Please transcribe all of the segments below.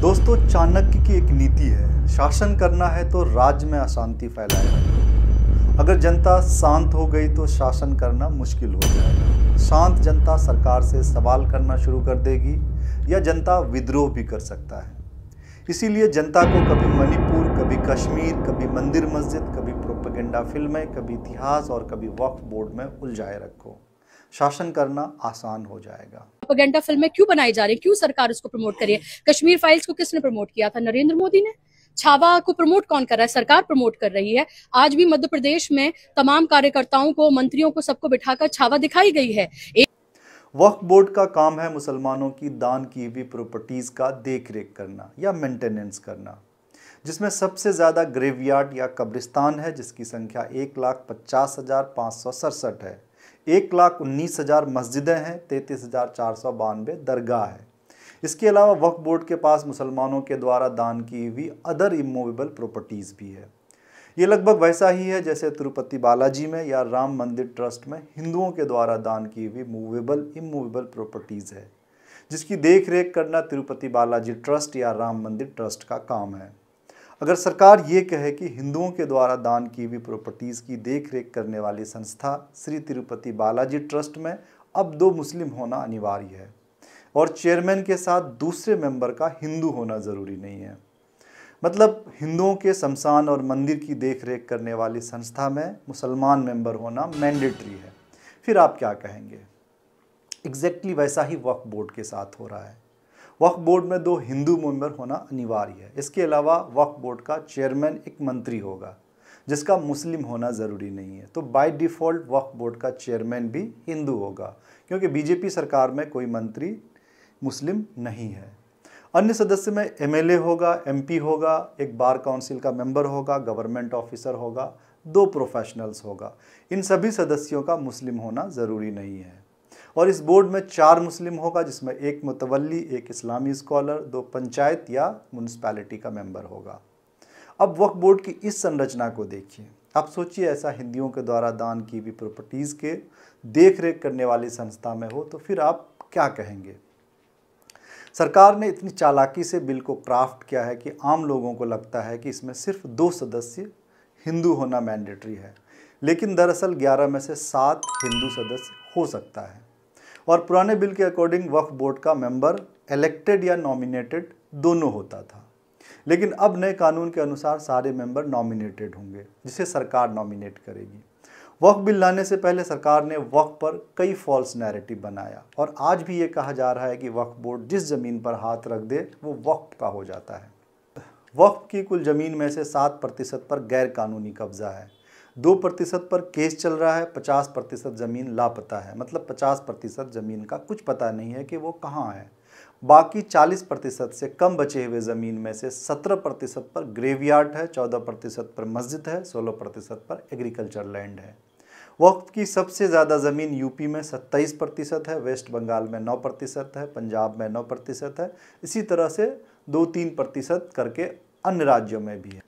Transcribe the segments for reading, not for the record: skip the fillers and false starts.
दोस्तों, चाणक्य की एक नीति है, शासन करना है तो राज्य में अशांति फैलाए रखो। अगर जनता शांत हो गई तो शासन करना मुश्किल हो जाएगा। शांत जनता सरकार से सवाल करना शुरू कर देगी या जनता विद्रोह भी कर सकता है। इसीलिए जनता को कभी मणिपुर, कभी कश्मीर, कभी मंदिर मस्जिद, कभी प्रोपेगेंडा फिल्में, कभी इतिहास और कभी वक्फ बोर्ड में उलझाए रखो। शासन करना आसान हो जाएगा। प्रोपेगेंडा फिल्में क्यों बनाई जा रही है? क्यों सरकार इसको प्रमोट कर रही है? कश्मीर फाइल्स को किसने प्रमोट किया था? नरेंद्र मोदी ने। छावा को प्रमोट कौन कर रहा है? सरकार प्रमोट कर रही है। आज भी मध्य प्रदेश में तमाम कार्यकर्ताओं को, मंत्रियों को, सबको बिठाकर छावा दिखाई गई है। वक्फ बोर्ड का काम है मुसलमानों की दान की हुई प्रॉपर्टीज का देख रेख करना या मेंटेनेंस करना, जिसमें सबसे ज़्यादा ग्रेवयार्ड या कब्रिस्तान है, जिसकी संख्या 1,50,567 है। 1,19,000 मस्जिदें हैं, 33,492 दरगाह है। इसके अलावा वक्फ बोर्ड के पास मुसलमानों के द्वारा दान की हुई अदर इमूवेबल प्रॉपर्टीज़ भी है। ये लगभग वैसा ही है जैसे तिरुपति बालाजी में या राम मंदिर ट्रस्ट में हिंदुओं के द्वारा दान की हुई मूवेबल इमूवेबल प्रॉपर्टीज़ है, जिसकी देख रेख करना तिरुपति बालाजी ट्रस्ट या राम मंदिर ट्रस्ट का काम है। अगर सरकार ये कहे कि हिंदुओं के द्वारा दान की हुई प्रॉपर्टीज़ की देख रेख करने वाली संस्था श्री तिरुपति बालाजी ट्रस्ट में अब 2 मुस्लिम होना अनिवार्य है और चेयरमैन के साथ दूसरे मेंबर का हिंदू होना ज़रूरी नहीं है, मतलब हिंदुओं के शमशान और मंदिर की देख रेख करने वाली संस्था में मुसलमान मेंबर होना मैंडेटरी है, फिर आप क्या कहेंगे? एग्जैक्टली वैसा ही वक्फ बोर्ड के साथ हो रहा है। वक्फ बोर्ड में 2 हिंदू मेंबर होना अनिवार्य है। इसके अलावा वक्फ बोर्ड का चेयरमैन एक मंत्री होगा, जिसका मुस्लिम होना ज़रूरी नहीं है। तो बाय डिफ़ॉल्ट वक्फ बोर्ड का चेयरमैन भी हिंदू होगा, क्योंकि बीजेपी सरकार में कोई मंत्री मुस्लिम नहीं है। अन्य सदस्य में एमएलए होगा, एमपी होगा, एक बार काउंसिल का मेंबर होगा, गवर्नमेंट ऑफिसर होगा, 2 प्रोफेशनल्स होगा। इन सभी सदस्यों का मुस्लिम होना ज़रूरी नहीं है। और इस बोर्ड में 4 मुस्लिम होगा, जिसमें 1 मुतवल्ली, 1 इस्लामी स्कॉलर, 2 पंचायत या म्यूनसिपैलिटी का मेंबर होगा। अब वक्फ बोर्ड की इस संरचना को देखिए। आप सोचिए, ऐसा हिंदुओं के द्वारा दान की हुई प्रॉपर्टीज़ के देख रेख करने वाली संस्था में हो तो फिर आप क्या कहेंगे? सरकार ने इतनी चालाकी से बिल को क्राफ्ट किया है कि आम लोगों को लगता है कि इसमें सिर्फ 2 सदस्य हिंदू होना मैंडेटरी है, लेकिन दरअसल 11 में से 7 हिंदू सदस्य हो सकता है। और पुराने बिल के अकॉर्डिंग वक्फ बोर्ड का मेंबर इलेक्टेड या नॉमिनेटेड दोनों होता था, लेकिन अब नए कानून के अनुसार सारे मेंबर नॉमिनेटेड होंगे, जिसे सरकार नॉमिनेट करेगी। वक्फ बिल लाने से पहले सरकार ने वक्फ पर कई फॉल्स नैरेटिव बनाया और आज भी ये कहा जा रहा है कि वक्फ बोर्ड जिस ज़मीन पर हाथ रख दे वो वक्फ का हो जाता है। वक्फ की कुल ज़मीन में से 7% पर गैर कानूनी कब्जा है, 2% पर केस चल रहा है, 50% ज़मीन लापता है, मतलब 50% ज़मीन का कुछ पता नहीं है कि वो कहाँ है। बाकी 40% से कम बचे हुए ज़मीन में से 17% पर ग्रेवयार्ड है, 14% पर मस्जिद है, 16% पर एग्रीकल्चर लैंड है। वक्फ की सबसे ज़्यादा ज़मीन यूपी में 27% है, वेस्ट बंगाल में 9% है, पंजाब में 9% है, इसी तरह से 2-3% करके अन्य राज्यों में भी है।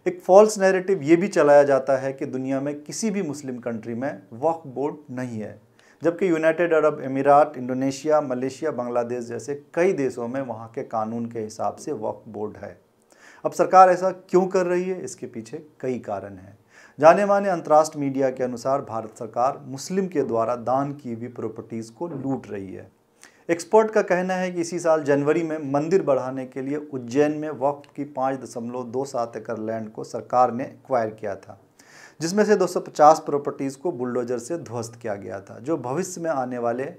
एक फॉल्स नैरेटिव ये भी चलाया जाता है कि दुनिया में किसी भी मुस्लिम कंट्री में वक्फ बोर्ड नहीं है, जबकि यूनाइटेड अरब अमीरात, इंडोनेशिया, मलेशिया, बांग्लादेश जैसे कई देशों में वहाँ के कानून के हिसाब से वक्फ बोर्ड है। अब सरकार ऐसा क्यों कर रही है? इसके पीछे कई कारण हैं। जाने माने अंतर्राष्ट्रीय मीडिया के अनुसार भारत सरकार मुस्लिम के द्वारा दान की हुई प्रॉपर्टीज़ को लूट रही है। एक्सपर्ट का कहना है कि इसी साल जनवरी में मंदिर बढ़ाने के लिए उज्जैन में वक्फ की 5.27 एकड़ लैंड को सरकार ने एक्वायर किया था, जिसमें से 250 प्रॉपर्टीज़ को बुलडोजर से ध्वस्त किया गया था, जो भविष्य में आने वाले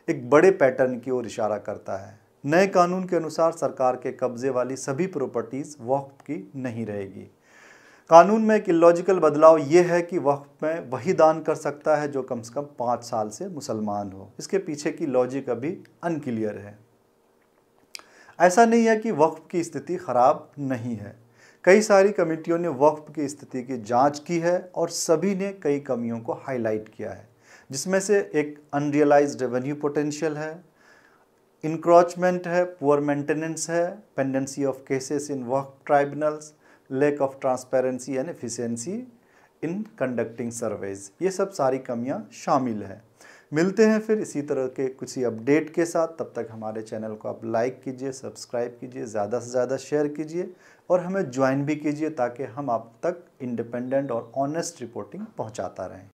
एक बड़े पैटर्न की ओर इशारा करता है। नए कानून के अनुसार सरकार के कब्जे वाली सभी प्रॉपर्टीज़ वक्फ की नहीं रहेगी। कानून में एक इलॉजिकल बदलाव ये है कि वक्फ में वही दान कर सकता है जो कम से कम 5 साल से मुसलमान हो। इसके पीछे की लॉजिक अभी अनक्लियर है। ऐसा नहीं है कि वक्फ की स्थिति खराब नहीं है। कई सारी कमेटियों ने वक्फ की स्थिति की जांच की है और सभी ने कई कमियों को हाईलाइट किया है, जिसमें से एक अनरियलाइज्ड रेवेन्यू पोटेंशियल है, इंक्रोचमेंट है, पुअर मेंटेनेंस है, pendency of cases in Waqf tribunals, lack of transparency and efficiency in conducting surveys. ये सब सारी कमियां शामिल हैं। मिलते हैं फिर इसी तरह के कुछ अपडेट के साथ। तब तक हमारे चैनल को आप लाइक कीजिए, सब्सक्राइब कीजिए, ज़्यादा से ज़्यादा शेयर कीजिए और हमें ज्वाइन भी कीजिए ताकि हम आप तक इंडिपेंडेंट और ऑनेस्ट रिपोर्टिंग पहुंचाता रहें।